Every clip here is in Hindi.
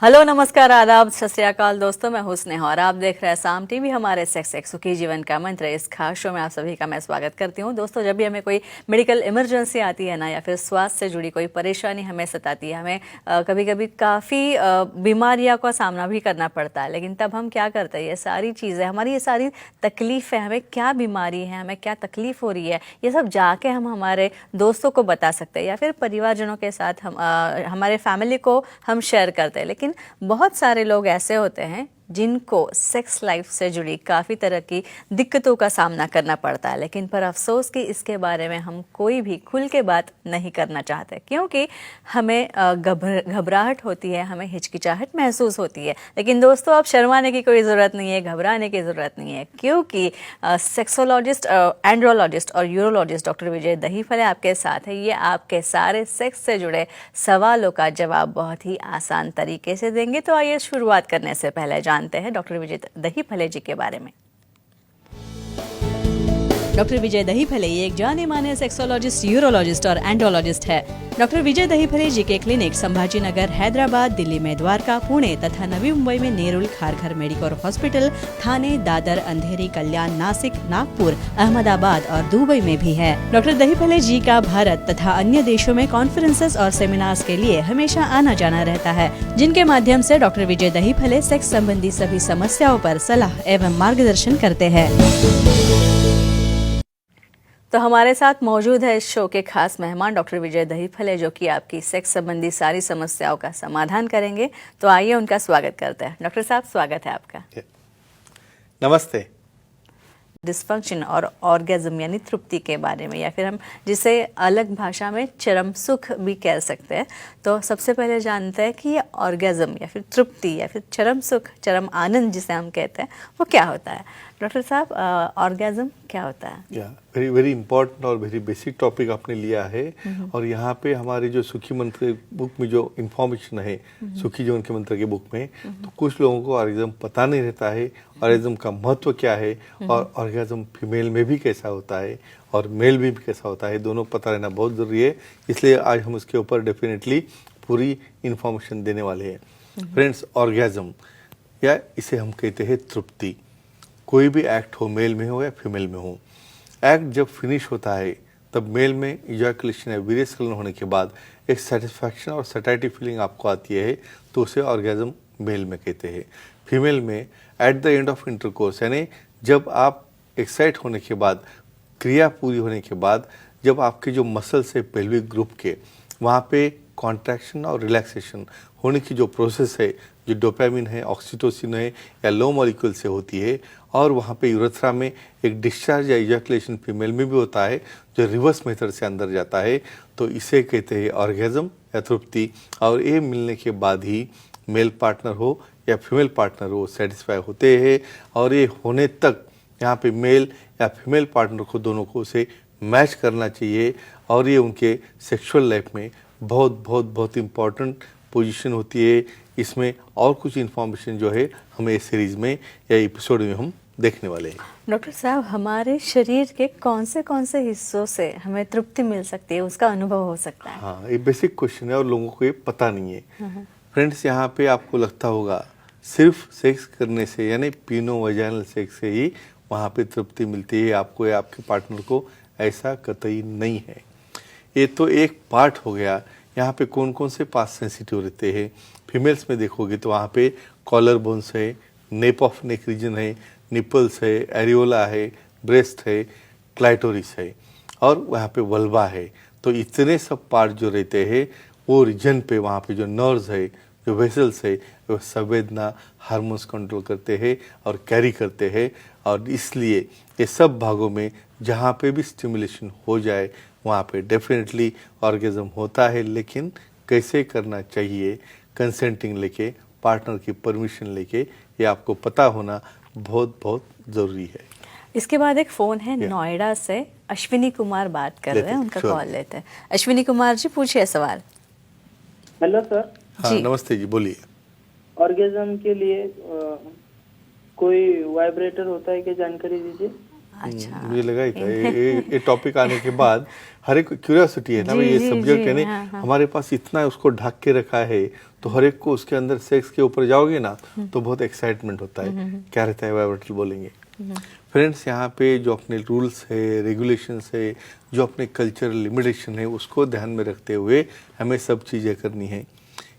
हेलो, नमस्कार, आदाब, सत श्री अकाल दोस्तों। मैं हूं स्नेहा और आप देख रहे हैं साम टीवी। हमारे सेक्स एक सुखी जीवन का मंत्र, इस खास शो में आप सभी का मैं स्वागत करती हूं। दोस्तों, जब भी हमें कोई मेडिकल इमरजेंसी आती है ना, या फिर स्वास्थ्य से जुड़ी कोई परेशानी हमें सताती है, हमें कभी कभी काफ़ी बीमारियों का सामना भी करना पड़ता है, लेकिन तब हम क्या करते हैं, ये सारी चीज़ें, हमारी ये सारी तकलीफ़ें, हमें क्या बीमारी है, हमें क्या तकलीफ़ हो रही है, ये सब जाके हम हमारे दोस्तों को बता सकते हैं या फिर परिवारजनों के साथ हम हमारे फैमिली को हम शेयर करते हैं। लेकिन बहुत सारे लोग ऐसे होते हैं जिनको सेक्स लाइफ से जुड़ी काफ़ी तरह की दिक्कतों का सामना करना पड़ता है, लेकिन पर अफसोस कि इसके बारे में हम कोई भी खुल के बात नहीं करना चाहते, क्योंकि हमें घबराहट होती है, हमें हिचकिचाहट महसूस होती है। लेकिन दोस्तों, अब शर्माने की कोई ज़रूरत नहीं है, घबराने की ज़रूरत नहीं है, क्योंकि सेक्सोलॉजिस्ट, एंड्रोलॉजिस्ट और यूरोलॉजिस्ट डॉक्टर विजय दहीफले आपके साथ है। ये आपके सारे सेक्स से जुड़े सवालों का जवाब बहुत ही आसान तरीके से देंगे। तो आइए शुरुआत करने से पहले जानते हैं डॉक्टर विजय दहीफले जी के बारे में। डॉक्टर विजय दहीफले ये एक जाने माने सेक्सोलॉजिस्ट, यूरोलॉजिस्ट और एंड्रोलॉजिस्ट है। डॉक्टर विजय दहीफले जी के क्लिनिक संभाजी नगर, हैदराबाद, दिल्ली में द्वारका, पुणे तथा नवी मुंबई में नेरुल, खारघर मेडिकोर हॉस्पिटल, थाने, दादर, अंधेरी, कल्याण, नासिक, नागपुर, अहमदाबाद और दुबई में भी है। डॉक्टर दहीफले जी का भारत तथा अन्य देशों में कॉन्फ्रेंसेस और सेमिनार्स के लिए हमेशा आना जाना रहता है, जिनके माध्यम से डॉक्टर विजय दहीफले सेक्स संबंधी सभी समस्याओं पर सलाह एवं मार्गदर्शन करते हैं। तो हमारे साथ मौजूद है इस शो के खास मेहमान डॉक्टर विजय दहीफले, जो कि आपकी सेक्स संबंधी सारी समस्याओं का समाधान करेंगे। तो आइए उनका स्वागत करते हैं। डॉक्टर साहब, स्वागत है आपका। नमस्ते। डिस्फंक्शन और ऑर्गेज्म यानी तृप्ति के बारे में, या फिर हम जिसे अलग भाषा में चरम सुख भी कह सकते हैं, तो सबसे पहले जानते हैं कि ये ऑर्गेज्म या फिर तृप्ति या फिर चरम सुख, चरम आनंद जिसे हम कहते हैं, वो क्या होता है। डॉक्टर साहब, ऑर्गेज्म क्या होता है? वेरी वेरी इंपॉर्टेंट और वेरी बेसिक टॉपिक आपने लिया है। और यहाँ पे हमारे जो सुखी मंत्र बुक में जो इन्फॉर्मेशन है, सुखी जीवन के मंत्र के बुक में, तो कुछ लोगों को ऑर्गेज्म पता नहीं रहता है, ऑर्गेज्म का महत्व क्या है, और ऑर्गेज्म फीमेल में भी कैसा होता है और मेल में भी कैसा होता है, दोनों पता रहना बहुत ज़रूरी है। इसलिए आज हम उसके ऊपर डेफिनेटली पूरी इन्फॉर्मेशन देने वाले हैं। फ्रेंड्स, ऑर्गेज्म या इसे हम कहते हैं तृप्ति। कोई भी एक्ट हो, मेल में हो या फीमेल में हो, एक्ट जब फिनिश होता है तब मेल में इजैकुलेशन या वीर्यस्खलन होने के बाद एक सेटिस्फैक्शन और सैटिस्फाइड फीलिंग आपको आती है, तो उसे ऑर्गेज्म मेल में कहते हैं। फीमेल में at the end of intercourse, यानी जब आप एक्साइट होने के बाद, क्रिया पूरी होने के बाद, जब आपके जो मसल्स है पेल्विक ग्रुप के, वहाँ पे कॉन्ट्रैक्शन और रिलैक्सेशन होने की जो प्रोसेस है, जो डोपामिन है, ऑक्सीटोसिन है या लो मॉलिक्यूल से होती है, और वहाँ पे यूरेथ्रा में एक डिस्चार्ज या इजैकुलेशन फीमेल में भी होता है जो रिवर्स मेथड से अंदर जाता है, तो इसे कहते हैं ऑर्गेज्म या तृप्ति। और ये मिलने के बाद ही मेल पार्टनर हो या फीमेल पार्टनर हो सेटिस्फाई होते हैं, और ये होने तक यहाँ पे मेल या फीमेल पार्टनर को दोनों को उसे मैच करना चाहिए, और ये उनके सेक्सुअल लाइफ में बहुत बहुत बहुत इम्पॉर्टेंट पोजीशन होती है। इसमें और कुछ इन्फॉर्मेशन जो है हमें इस सीरीज में या एपिसोड में हम देखने वाले हैं। डॉक्टर साहब, हमारे शरीर के कौन से हिस्सों से हमें तृप्ति मिल सकती है, उसका अनुभव हो सकता है? हाँ, ये बेसिक क्वेश्चन है और लोगों को ये पता नहीं है। फ्रेंड्स, यहाँ पे आपको लगता होगा सिर्फ सेक्स करने से, यानी पीनो वजाइनल सेक्स से ही वहाँ पे तृप्ति मिलती है आपको या आपके पार्टनर को, ऐसा कतई नहीं है। ये तो एक पार्ट हो गया। यहाँ पे कौन कौन से पार्ट सेंसिटिव रहते हैं, फीमेल्स में देखोगे तो वहाँ पे कॉलर बोन्स है, नेप ऑफ नेक रीजन है, निपल्स है, एरियोला है, ब्रेस्ट है, क्लाइटोरिस है, और वहाँ पे वल्वा है। तो इतने सब पार्ट जो रहते हैं वो रीजन पे, वहाँ पे जो नर्व्स है, जो वेसल्स है, वो संवेदना, हार्मोन्स कंट्रोल करते हैं और कैरी करते हैं। और इसलिए ये सब भागों में जहाँ पे भी स्टिमुलेशन हो जाए वहाँ पे डेफिनेटली ऑर्गेज्म होता है। लेकिन कैसे करना चाहिए, कंसेंटिंग लेके, पार्टनर की परमिशन लेके, ये आपको पता होना बहुत बहुत ज़रूरी है। इसके बाद एक फ़ोन है नोएडा से, अश्विनी कुमार बात कर रहे हैं, उनका कॉल लेते हैं। अश्विनी कुमार जी, पूछिए सवाल। Hello sir. हाँ, नमस्ते जी, बोलिए। ऑर्गेज्म के लिए कोई वाइब्रेटर होता है क्या, जानकारी दीजिए। अच्छा, मुझे लगा ही था ये टॉपिक आने के बाद हर एक क्यूरियोसिटी है ना, ये सब्जेक्ट है ना, हमारे पास इतना उसको ढक के रखा है, तो हर एक को उसके अंदर सेक्स के ऊपर जाओगे ना तो बहुत एक्साइटमेंट होता है, क्या रहता है वाइब्रेटर बोलेंगे। फ्रेंड्स, यहाँ पे जो अपने रूल्स है, रेगुलेशंस है, जो अपने कल्चरल लिमिटेशन है, उसको ध्यान में रखते हुए हमें सब चीज़ें करनी है।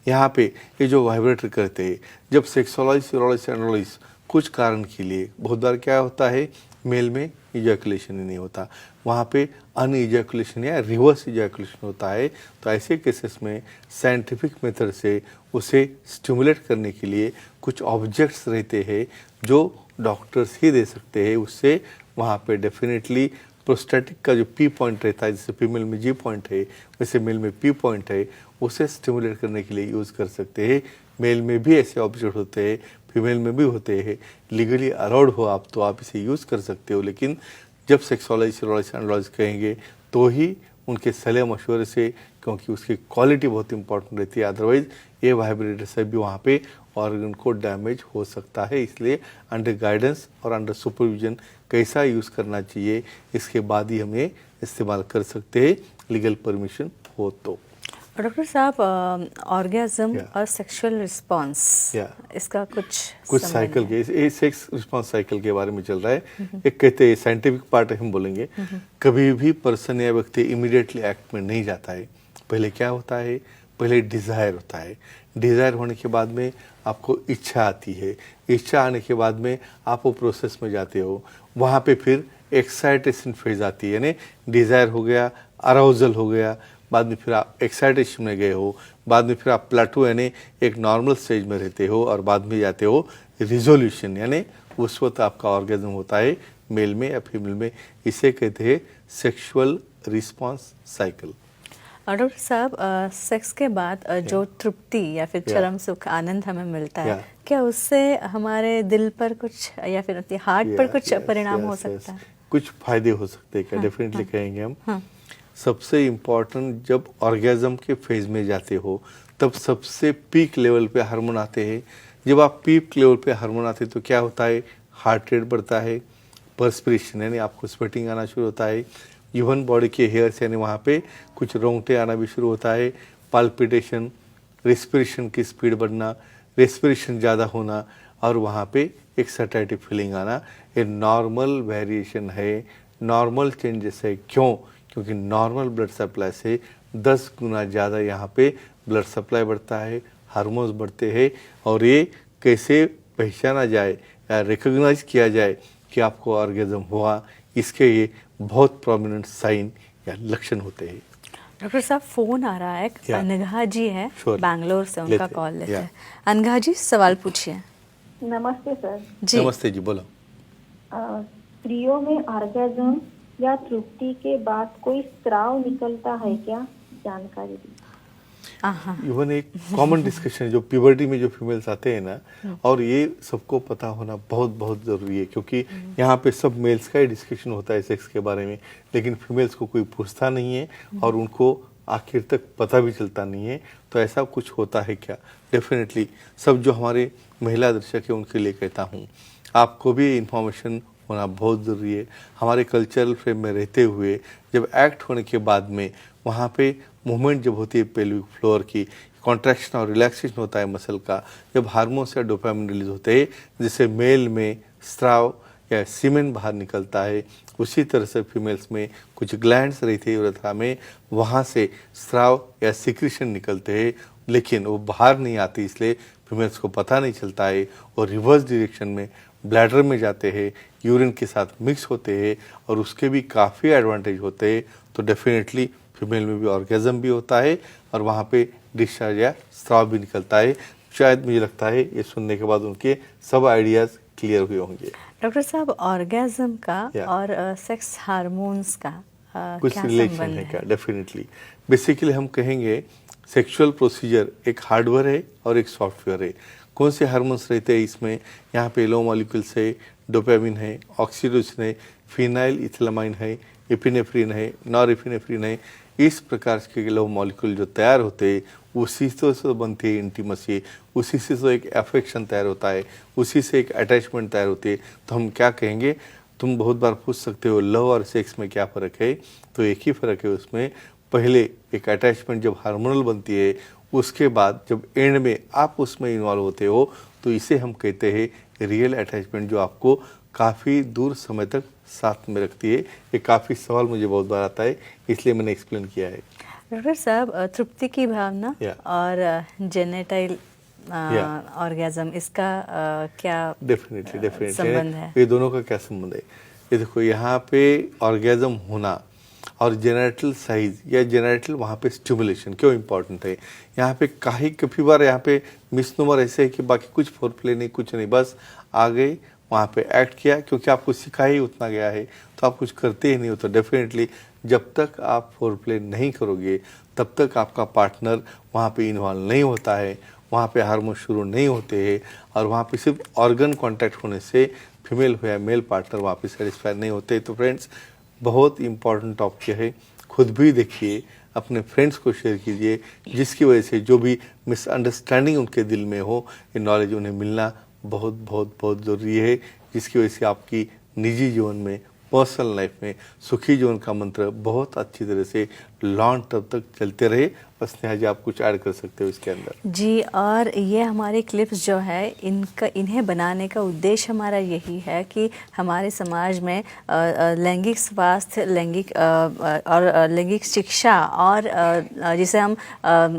यहाँ पे ये जो वाइब्रेटर करते हैं, जब सेक्सुअलाइज कुछ कारण के लिए बहुत बार क्या होता है, मेल में इजैकुलेशन ही नहीं होता, वहाँ पे अनइजैकुलेशन या रिवर्स इजैकुलेशन होता है। तो ऐसे केसेस में साइंटिफिक मेथड से उसे स्टिमुलेट करने के लिए कुछ ऑब्जेक्ट्स रहते हैं जो डॉक्टर्स ही दे सकते हैं। उससे वहाँ पे डेफिनेटली प्रोस्टेटिक का जो पी पॉइंट रहता है, जैसे फीमेल में जी पॉइंट है वैसे मेल में पी पॉइंट है, उसे स्टिमुलेट करने के लिए यूज़ कर सकते हैं। मेल में भी ऐसे ऑब्जेक्ट होते हैं, फीमेल में भी होते हैं, लीगली अलाउड हो आप तो आप इसे यूज़ कर सकते हो। लेकिन जब सेक्सुअलाइज कहेंगे तो ही उनके सलाह मशवरे से, क्योंकि उसकी क्वालिटी बहुत इंपॉर्टेंट रहती है, अदरवाइज ये वाइब्रेटर से भी वहाँ पे ऑर्गन को डैमेज हो सकता है। इसलिए अंडर गाइडेंस और अंडर सुपरविजन कैसा यूज़ करना चाहिए, इसके बाद ही हम ये इस्तेमाल कर सकते हैं, लीगल परमिशन हो तो। डॉक्टर साहब, ऑर्गेजम और सेक्सुअल रिस्पांस, इसका कुछ साइकिल के सेक्स रिस्पांस साइकिल के बारे में चल रहा है। एक कहते हैं साइंटिफिक पार्ट हम बोलेंगे, कभी भी पर्सन या व्यक्ति इमीडिएटली एक्ट में नहीं जाता है। पहले क्या होता है, पहले डिज़ायर होता है, डिज़ायर होने के बाद में आपको इच्छा आती है, इच्छा आने के बाद में आप वो प्रोसेस में जाते हो, वहाँ पे फिर एक्साइटेशन फेज आती है, यानी डिज़ायर हो गया, अराउजल हो गया, बाद में फिर आप एक्साइटेशन में गए हो, बाद में फिर आप प्लाटो यानी एक नॉर्मल स्टेज में रहते हो, और बाद में जाते हो रिजोल्यूशन, यानी उस वक्त आपका ऑर्गेजम होता है मेल में या फीमेल में। इसे कहते हैं सेक्सुअल रिस्पांस साइकिल। डॉक्टर साहब, सेक्स के बाद जो तृप्ति या फिर चरम सुख आनंद हमें मिलता है, क्या उससे हमारे दिल पर कुछ या फिर हार्ट पर कुछ परिणाम हो सकता है? कुछ फायदे हो सकते हैं क्या? डेफिनेटली कहेंगे हम। सबसे इम्पॉर्टेंट, जब ऑर्गेजम के फेज में जाते हो तब सबसे पीक लेवल पे हार्मोन आते हैं। जब आप पीक लेवल पे हार्मोन आते हैं तो क्या होता है, हार्ट रेट बढ़ता है, पर्सपिरेशन यानी आपको स्वेटिंग आना शुरू होता है, इवन बॉडी के हेयर्स यानी वहाँ पे कुछ रोंगटे आना भी शुरू होता है, पाल्पिटेशन, रेस्पिरेशन की स्पीड बढ़ना, रेस्पिरेशन ज़्यादा होना, और वहाँ पे एक सैटिस्फैक्टरी फीलिंग आना। ये नॉर्मल वेरिएशन है, नॉर्मल चेंजेस है। क्यों? क्योंकि नॉर्मल ब्लड सप्लाई से 10 गुना ज़्यादा यहाँ पे ब्लड सप्लाई बढ़ता है, हार्मोन्स बढ़ते हैं। और ये कैसे पहचाना जाए या रिकॉग्नाइज किया जाए कि आपको ऑर्गेजम हुआ, इसके ये बहुत प्रोमिनेंट साइन या लक्षण होते हैं। डॉक्टर साहब, फोन आ रहा है, अनघा जी है बैंगलोर से, उनका कॉल लेते हैं। अनघा जी, सवाल पूछिए। नमस्ते सर जी। नमस्ते जी, बोलो। स्त्रियों में ऑर्गेजम या तृप्ति के बाद कोई स्राव निकलता है क्या, जानकारी दी। इवन एक कॉमन डिस्कशन जो प्यूबर्टी में जो फीमेल्स आते हैं ना, और ये सबको पता होना बहुत बहुत ज़रूरी है, क्योंकि यहाँ पे सब मेल्स का ही डिस्कशन होता है सेक्स के बारे में, लेकिन फीमेल्स को कोई पूछता नहीं है और उनको आखिर तक पता भी चलता नहीं है। तो ऐसा कुछ होता है क्या? डेफिनेटली सब जो हमारे महिला दर्शक है उनके लिए कहता हूँ, आपको भी इंफॉर्मेशन होना बहुत ज़रूरी है। हमारे कल्चरल फ्रेम में रहते हुए जब एक्ट होने के बाद में वहाँ पे मूवमेंट जब होती है पेल्विक फ्लोर की, कॉन्ट्रैक्शन और रिलैक्सेशन होता है मसल का, जब हार्मोन्स या डोपामिन रिलीज होते हैं, जिससे मेल में स्राव या सीमेन बाहर निकलता है, उसी तरह से फीमेल्स में कुछ ग्लैंड्स रहती है यूरेथ्रा में, वहाँ से स्राव या सिक्रीशन निकलते हैं, लेकिन वो बाहर नहीं आती, इसलिए फीमेल्स को पता नहीं चलता है, और रिवर्स डायरेक्शन में ब्लैडर में जाते हैं, यूरिन के साथ मिक्स होते हैं, और उसके भी काफ़ी एडवांटेज होते हैं। तो डेफिनेटली फीमेल में भी ऑर्गेजम भी होता है, और वहाँ पे डिस्चार्ज या स्राव भी निकलता है। शायद मुझे लगता है ये सुनने के बाद उनके सब आइडियाज़ क्लियर हुए होंगे। डॉक्टर साहब, ऑर्गेजम का और सेक्स हार्मोन्स का कुछ क्या रिलेशन संबंध है क्या? डेफिनेटली बेसिकली हम कहेंगे सेक्सुअल प्रोसीजर एक हार्डवेयर है और एक सॉफ्टवेयर है। कौन से हार्मोन्स रहते हैं इसमें? यहाँ पे लो मॉलिक्यूल्स है, डोपामिन है, ऑक्सीटोसिन है, फिनाइल इथिलामाइन है, एपिनेफ्रिन है, नॉरएपिनेफ्रिन है। इस प्रकार के लो मॉलिक्यूल जो तैयार होते हैं उसी से बनती है इंटीमेसी, उसी से तो एक अफेक्शन तैयार होता है, उसी से एक अटैचमेंट तैयार होती है। तो हम क्या कहेंगे, तुम बहुत बार पूछ सकते हो लव और सेक्स में क्या फ़र्क है, तो एक ही फ़र्क है उसमें। पहले एक अटैचमेंट जब हार्मोनल बनती है उसके बाद जब एंड में आप उसमें इन्वॉल्व होते हो तो इसे हम कहते हैं रियल अटैचमेंट, जो आपको काफ़ी दूर समय तक साथ में रखती है। ये काफ़ी सवाल मुझे बहुत बार आता है, इसलिए मैंने एक्सप्लेन किया है। डॉक्टर साहब, तृप्ति की भावना और जेनेटाइल ऑर्गेज्म, इसका क्या डेफिनेटली संबंध है? ये दोनों का क्या संबंध है? ये देखो, यहाँ पे ऑर्गेज्म होना और जेनेटल साइज या जेनेटल वहाँ पे स्टिमुलेशन क्यों इम्पोर्टेंट है? यहाँ पे काफ़ी बार यहाँ पे मिसनोमर ऐसे है कि बाकी कुछ फोरप्ले नहीं, कुछ नहीं, बस आ गए वहाँ पे एक्ट किया, क्योंकि आपको सिखाया ही उतना गया है तो आप कुछ करते ही नहीं हो। तो डेफिनेटली जब तक आप फोरप्ले नहीं करोगे तब तक आपका पार्टनर वहाँ पे इन्वॉल्व नहीं होता है, वहाँ पे हार्मोन शुरू नहीं होते हैं, और वहाँ पे सिर्फ ऑर्गन कांटेक्ट होने से फीमेल हो या मेल पार्टनर वहाँ पे सेटिस्फाई नहीं होते। तो फ्रेंड्स, बहुत इंपॉर्टेंट टॉपिक है, खुद भी देखिए, अपने फ्रेंड्स को शेयर कीजिए, जिसकी वजह से जो भी मिसअंडरस्टैंडिंग उनके दिल में हो, ये नॉलेज उन्हें मिलना बहुत बहुत बहुत ज़रूरी है, जिसकी वजह से आपकी निजी जीवन में, पर्सनल लाइफ में सुखी जीवन का मंत्र बहुत अच्छी तरह से लॉन्ग टर्म तक चलते रहे। बस नेहा जी, आप कुछ ऐड कर सकते हो इसके अंदर? जी, और ये हमारे क्लिप्स जो है, इन्हें बनाने का उद्देश्य हमारा यही है कि हमारे समाज में लैंगिक स्वास्थ्य, लैंगिक शिक्षा और जिसे हम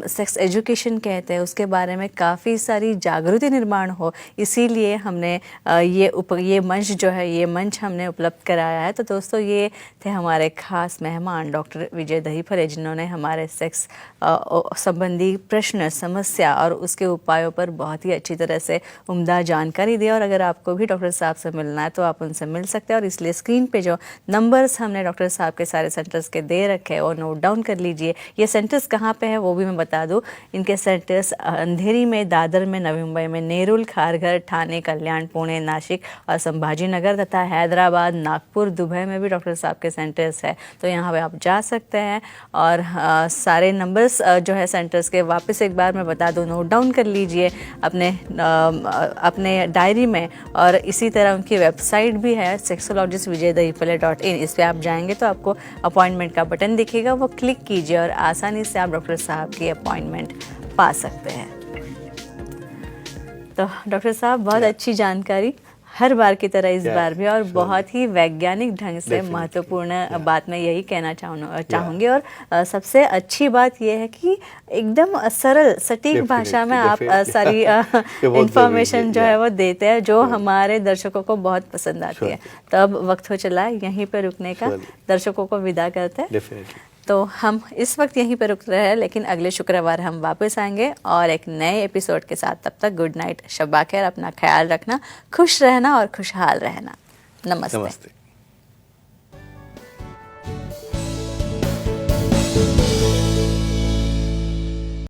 सेक्स एजुकेशन कहते हैं, उसके बारे में काफ़ी सारी जागृति निर्माण हो। इसीलिए हमने ये मंच जो है, ये मंच हमने उपलब्ध कराया है। तो दोस्तों, ये थे हमारे खास मेहमान डॉक्टर विजय दहीफले, जिन्होंने हमारे सेक्स संबंधी प्रश्न, समस्या और उसके उपायों पर बहुत ही अच्छी तरह से उम्दा जानकारी दी। और अगर आपको भी डॉक्टर साहब से मिलना है तो आप उनसे मिल सकते हैं, और इसलिए स्क्रीन पे जो नंबर्स हमने डॉक्टर साहब के सारे सेंटर्स के दे रखे हैं वो नोट डाउन कर लीजिए। ये सेंटर्स कहाँ पे है वो भी मैं बता दूँ। इनके सेंटर्स अंधेरी में, दादर में, नवी मुंबई में, नेरुल, खारघर, ठाणे, कल्याण, पुणे, नासिक और संभाजी नगर तथा हैदराबाद, नागपुर, दुबई में भी डॉक्टर साहब के सेंटर्स है। तो यहाँ पे आप जा सकते हैं। और सारे नंबर्स जो है सेंटर्स के वापस एक बार मैं बता दूं, नोट डाउन कर लीजिए अपने डायरी में। और इसी तरह उनकी वेबसाइट भी है sexologistvijaydahipale.in। इस पर आप जाएंगे तो आपको अपॉइंटमेंट का बटन दिखेगा, वो क्लिक कीजिए और आसानी से आप डॉक्टर साहब की अपॉइंटमेंट पा सकते हैं। तो डॉक्टर साहब, बहुत अच्छी जानकारी हर बार की तरह इस बार भी, और बहुत ही वैज्ञानिक ढंग से महत्वपूर्ण बात मैं यही कहना चाहूँगी। और सबसे अच्छी बात यह है कि एकदम सरल सटीक भाषा में आप सारी इंफॉर्मेशन जो है वो देते हैं, जो हमारे दर्शकों को बहुत पसंद आती है। तो अब वक्त हो चला है यहीं पर रुकने का, दर्शकों को विदा करते हैं। तो हम इस वक्त यहीं पर रुक रहे हैं, लेकिन अगले शुक्रवार हम वापस आएंगे और एक नए एपिसोड के साथ। तब तक गुड नाइट, शब्बा खैर, अपना ख्याल रखना, खुश रहना और खुशहाल रहना। नमस्ते।